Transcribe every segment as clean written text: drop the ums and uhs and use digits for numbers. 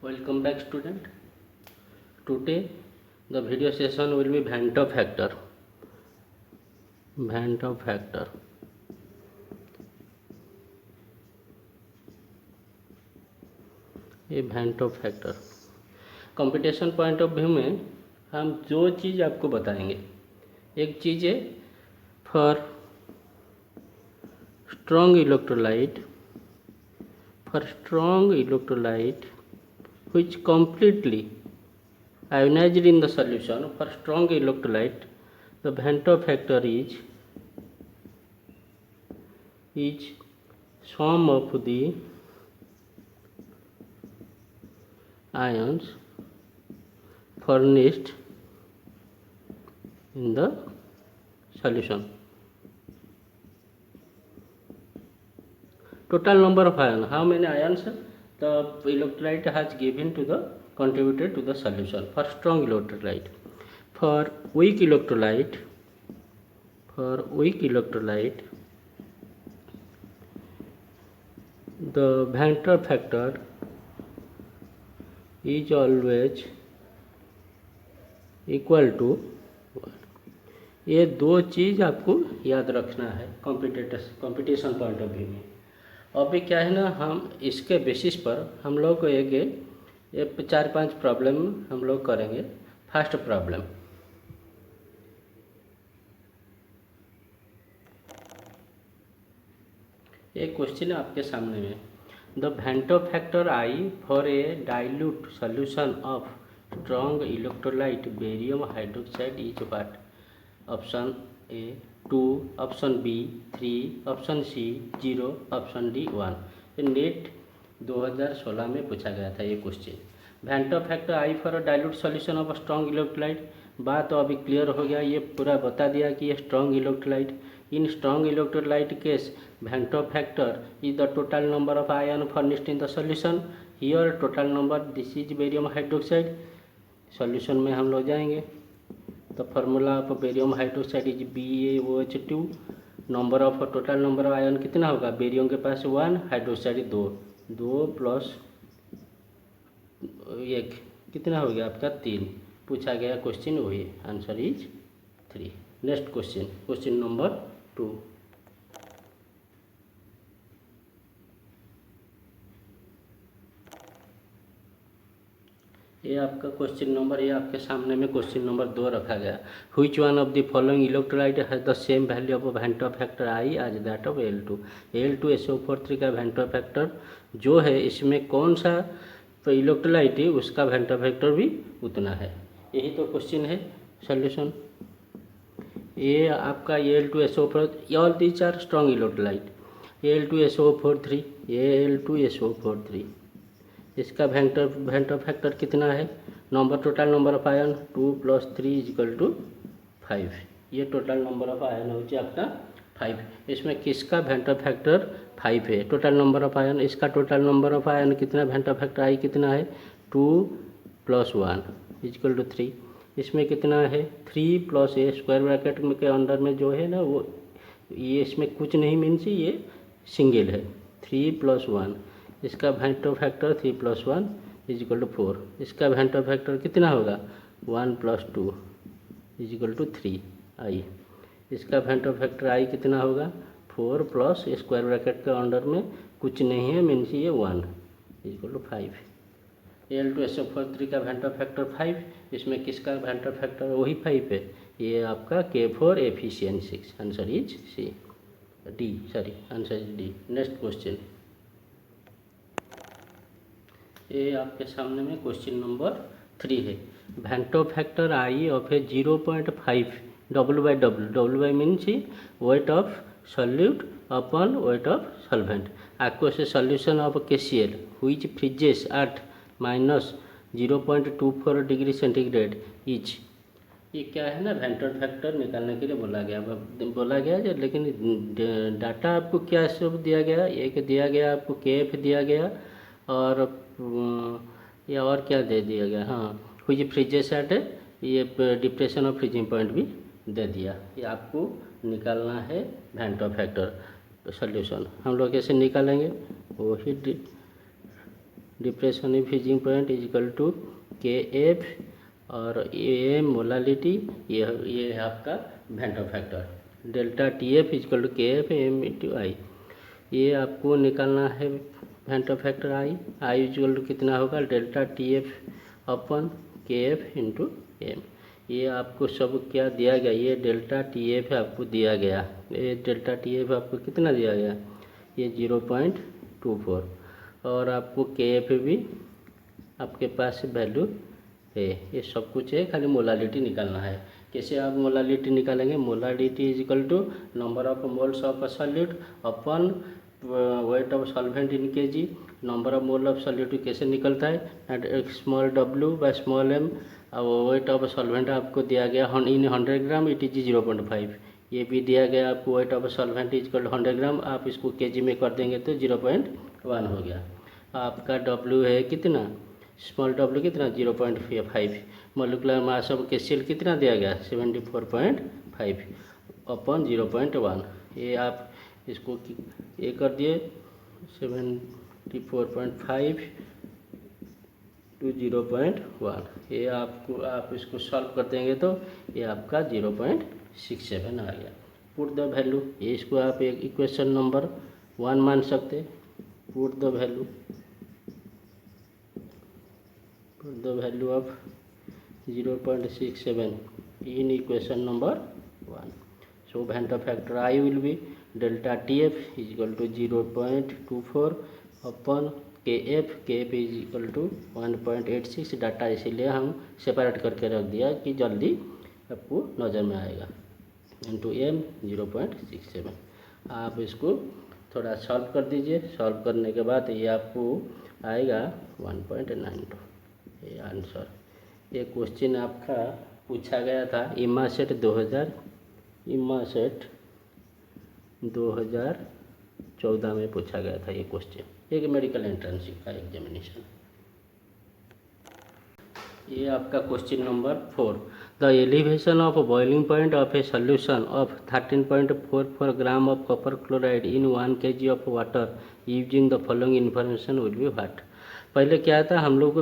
Welcome back, student. Today the video session will be Van't factor. Van't factor. ये Van't factor competition point of view में हम जो चीज़ आपको बताएंगे, एक चीज़ है for strong electrolyte which completely ionized in the solution. For strong electrolyte, the Van't factor is sum of the ions furnished in the solution. Total number of ions, how many ions the electrolyte has given to the contributed to the solution for strong electrolyte. For weak electrolyte, the Van't factor is always equal to 1. ये दो चीज़ आपको याद रखना है competition point of view में. अभी क्या है ना, हम इसके बेसिस पर हम लोग एक 4-5 प्रॉब्लम हम लोग करेंगे. फर्स्ट प्रॉब्लम, एक क्वेश्चन है आपके सामने में. The Van't factor I for a dilute solution of strong electrolyte barium hydroxide is what? Option A 2, option B 3, option C 0, option D 1. ये नेट 2016 में पूछा गया था ये question. Van't factor I for dilute solution of strong electrolyte. बात तो अभी clear हो गया, ये पूरा बता दिया कि ये strong electrolyte. In strong electrolyte case Van't factor is the total number of ion furnished in the solution. Here total number, this is barium hydroxide. Solution में हम लोग जाएंगे तो formula of barium hydroxide is BaOH2. Number of total number of ion कितना होगा? Barium के पास 1, hydroxide 2 plus 1 कितना हो गया आपका? 3. पूछा गया क्वेश्चन वही, answer is 3. Next question number 2. ये आपका क्वेश्चन नंबर, ये आपके सामने में क्वेश्चन नंबर 2 रखा गया. Which one of the following electrolyte has the same value of Van't factor I as that of Al2SO43 का Van't factor जो है, इसमें कौन सा इलेक्ट्रोलाइट है उसका Van't factor भी उतना है. यही तो क्वेश्चन है. सॉल्यूशन, ये आपका Al2SO4, all these are strong electrolyte. Al2SO43 इसका Van't factor कितना है? Number total number of ion 2 + 3 = 5. ये टोटल नंबर ऑफ आयन हो आपका 5. इसमें किसका Van't factor 5 है? टोटल नंबर ऑफ आयन, इसका टोटल नंबर ऑफ आयन कितना? Van't factor आई कितना है? 2 + 1 = 3. इसमें कितना है? 3 + a स्क्वायर ब्रैकेट में के अंदर में जो है ना वो, ये इसमें कुछ नहीं मीन्स ये सिंगल है. 3 + 1, इसका Van't factor 3 + 1 = 4. इसका Van't factor कितना होगा? 1 + 2 = 3 आई. इसका Van't factor आई कितना होगा? 4 प्लस स्क्वायर ब्रैकेट के अंडर में कुछ नहीं है मीन्स ये 1 = 5. Al2SO43 का Van't factor 5. इसमें किसका Van't factor वही 5 है. ये आपका K4 Fe6. Answer is C D, sorry answer is D. Next question, ये आपके सामने में क्वेश्चन नंबर 3 है. Van't factor I of A 0.5 W/W means weight of solute upon weight of solvent. aqueous solution of KCl which freezes at -0.24 degree centigrade is. ये क्या है ना, Van't factor निकालने के लिए बोला गया लेकिन डाटा आपको क्या सब दिया गया? एक दिया गया आपको KF दिया गया और या और क्या दे दिया गया? हाँ, which freezes at, ये डिप्रेशन ऑफ फ्रीजिंग पॉइंट भी दे दिया. ये आपको निकालना है Van't factor सॉल्यूशन. हम लोग कैसे निकालेंगे? वही depression freezing point is equal to KF और ये मोलालिटी, ये है आपका van't Hoff factor. Delta TF is equal to KF M into i, ये आपको निकालना है van't Hoff factor i is equal to कितना होगा delta TF upon KF into M। ये आपको सब क्या दिया गया, ये डेल्टा TF आपको दिया गया, ये डेल्टा TF आपको कितना दिया गया, ये 0.24 और आपको KF भी आपके पास वैल्यू है। ये सब कुछ है, खाली मोलालिटी निकालना है। कैसे आप मोलालिटी निकालेंगे, molality is equal to number of moles of solute upon weight of solvent in kg। Number of mole of solute कैसे निकलता है, small w by small m। और वेट ऑफ सॉल्वेंट आपको दिया गया इन 100 ग्राम, इट इज 0.5। ये भी दिया गया आपको weight of solvent is equal to 100 gram, आप इसको kg में कर देंगे तो 0.1 हो गया। आपका w है कितना, स्मॉल w कितना 0.5। मोलिकुलर मास ऑफ KCl कितना दिया गया 74.5 अपन 0.1। ये आप इसको ये कर दिए 74.5 टू 0.1। ये आपको आप इसको सॉल्व कर देंगे तो ये आपका 0.67 आ गया। पुट द वैल्यू, ये इसको आप एक इक्वेशन नंबर 1 मान सकते। Put the value of 0.67 in equation number 1. So Vento factor I will be delta TF is equal to 0.24 upon KF is equal to 1.86। Data इसीलिए हम सेपरेट करके रख दिया कि जल्दी आपको नज़र में आएगा, इंटू M 0.67। आप इसको थोड़ा सॉल्व कर दीजिए, सॉल्व करने के बाद ये आपको आएगा 1.92 ये आंसर। ये क्वेश्चन आपका पूछा गया था इमासेट 2014 में पूछा गया था ये क्वेश्चन, एक मेडिकल एंट्रेंस का एग्जामिनेशन। ये आपका question number 4। The elevation of boiling point of A solution of 13.44 gram of copper chloride in 1 kg of water using the following information will be what. पहले क्या था, हम लोग को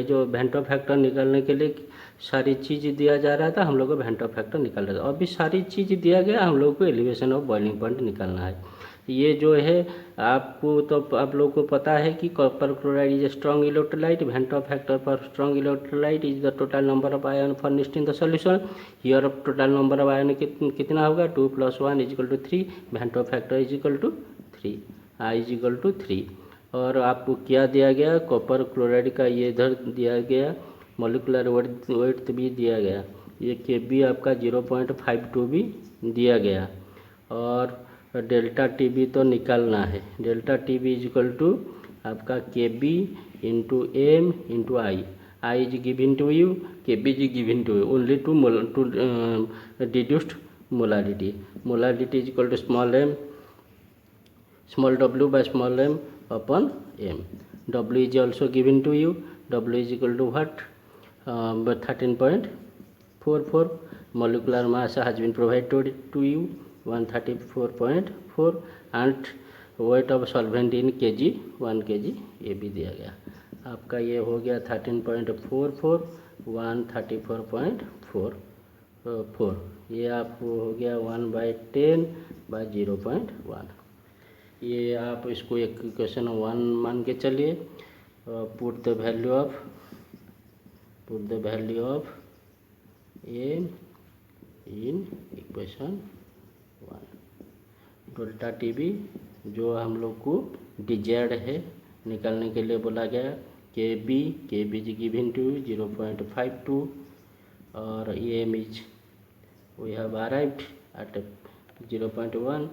जो वेंटो फैक्टर निकालने के लिए सारी चीज़ दिया जा रहा था, हम लोग को वेंटो फैक्टर निकाल रहा था। अभी सारी चीज़ दिया गया, हम लोग को एलिवेशन ऑफ बॉइलिंग पॉइंट निकालना है। ये जो है आपको तो आप लोग को पता है कि copper chloride is strong electrolyte, van't factor for strong electrolyte is the total number of ion furnished in the solution. Here of total number of ion कितना होगा 2 + 1 is equal to 3, van't factor is equal to 3, I is equal to 3। और आपको क्या दिया गया, copper chloride का ये इधर दिया गया, मॉलिक्यूलर वेट भी दिया गया, ये Kb आपका 0.52 भी दिया गया। और डेल्टा TB तो निकालना है, delta TB is equal to आपका Kb into M into I is given to you, Kb is given to you only to deduced molarity. Molarity is equal to small w by small m upon m. W is also given to you, W is equal to what, 13.44. molecular mass has been provided to you 134.4 and weight of solvent in kg 1 kg ये भी दिया गया। आपका ये हो गया 13.44 134.44, ये आपको हो गया 1/10/0.1। ये आप इसको एक इक्वेशन 1 मान के चलिए। Put the value of M in equation 1। Delta TB जो हम लोग को डिजायर्ड है निकालने के लिए बोला गया, Kb इज गिवन टू 0.52 और M is we have arrived at 0.1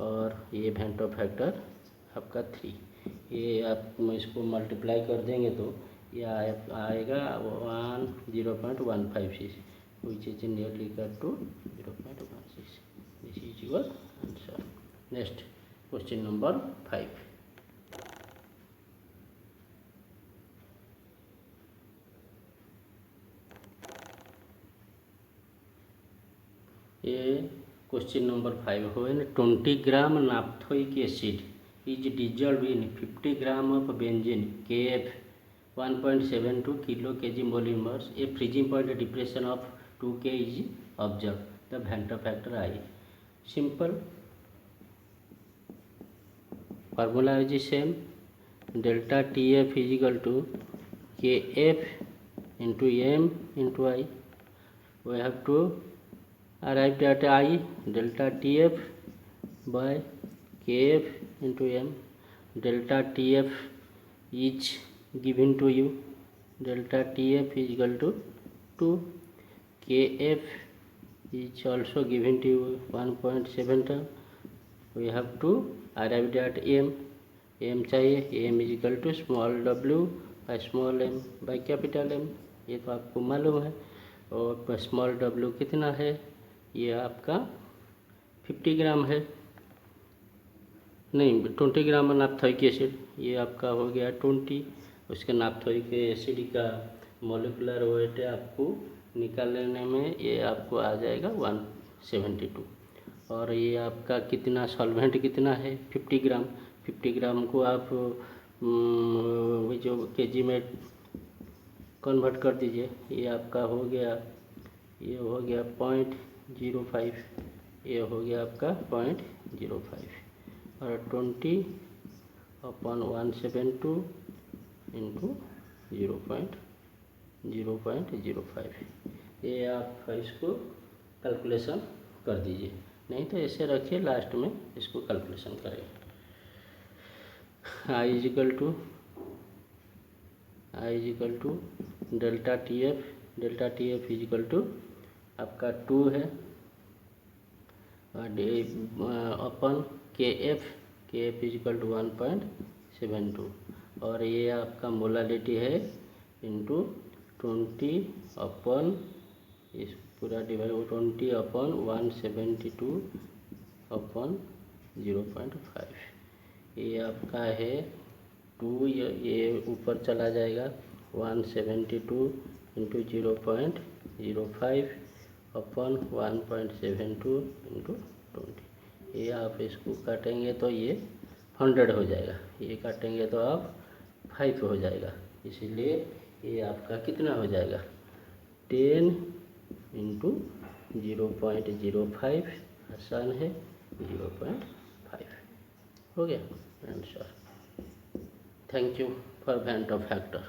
और ये वेंटो फैक्टर आपका 3। ये आप इसको मल्टीप्लाई कर देंगे तो ये आएगा 0.156 which is nearly equal to 0.16। This is your answer. Next question number 5। ये क्वेश्चन नंबर 5 हो 20 gram naphthoic acid is dissolved in 50 gram of benzene Kf 1.72 kilo kg monomers. A freezing point depression of 2K is observed. The Venter factor I. Simple formula is the same. Delta Tf is equal to Kf into M into I. We have to arrive at I. Delta Tf by Kf into M. Delta Tf is given to you. Delta Tf is equal to 2. Kf is also given to you 1.7. We have to arrive at M. M चाहिए. M is equal to small w by small m by capital M. ये तो आपको मालूम है. और small w कितना है? ये आपका 50 ग्राम है. नहीं, 20 ग्राम नाफ्थोइक एसिड. ये आपका हो गया 20. उसके नाफ्थोइक एसिड का मोलिकुलर वेट आपको निकालने में ये आपको आ जाएगा 172. और ये आपका कितना सॉल्वेंट कितना है? 50 ग्राम. 50 ग्राम को आप जो केजी में कन्वर्ट कर दीजिए. ये आपका हो गया, ये हो गया 0.05. ये हो गया आपका 0.05 और 20/172 इंटू 0.05. ये आप इसको कैलकुलेशन कर दीजिए. नहीं तो ऐसे रखिए, लास्ट में इसको कैलकुलेशन करें. I is equal to delta TF. Delta TF is equal to आपका 2 है upon KF. KF is equal to 1.72 और ये आपका मोलालिटी है इंटू 20 अपन इस पूरा डिवाइड 20/172 अपन 0.5. ये आपका है 2. ये ऊपर चला जाएगा 172 इंटू 0.05 अपन 1.72 इंटू 20. ये आप इसको काटेंगे तो ये 100 हो जाएगा. ये काटेंगे तो आप 5 हो जाएगा. इसीलिए ये आपका कितना हो जाएगा? 10 इंटू 0.05. आसान है. 0.5 हो गया answer. Thank you for van't factor.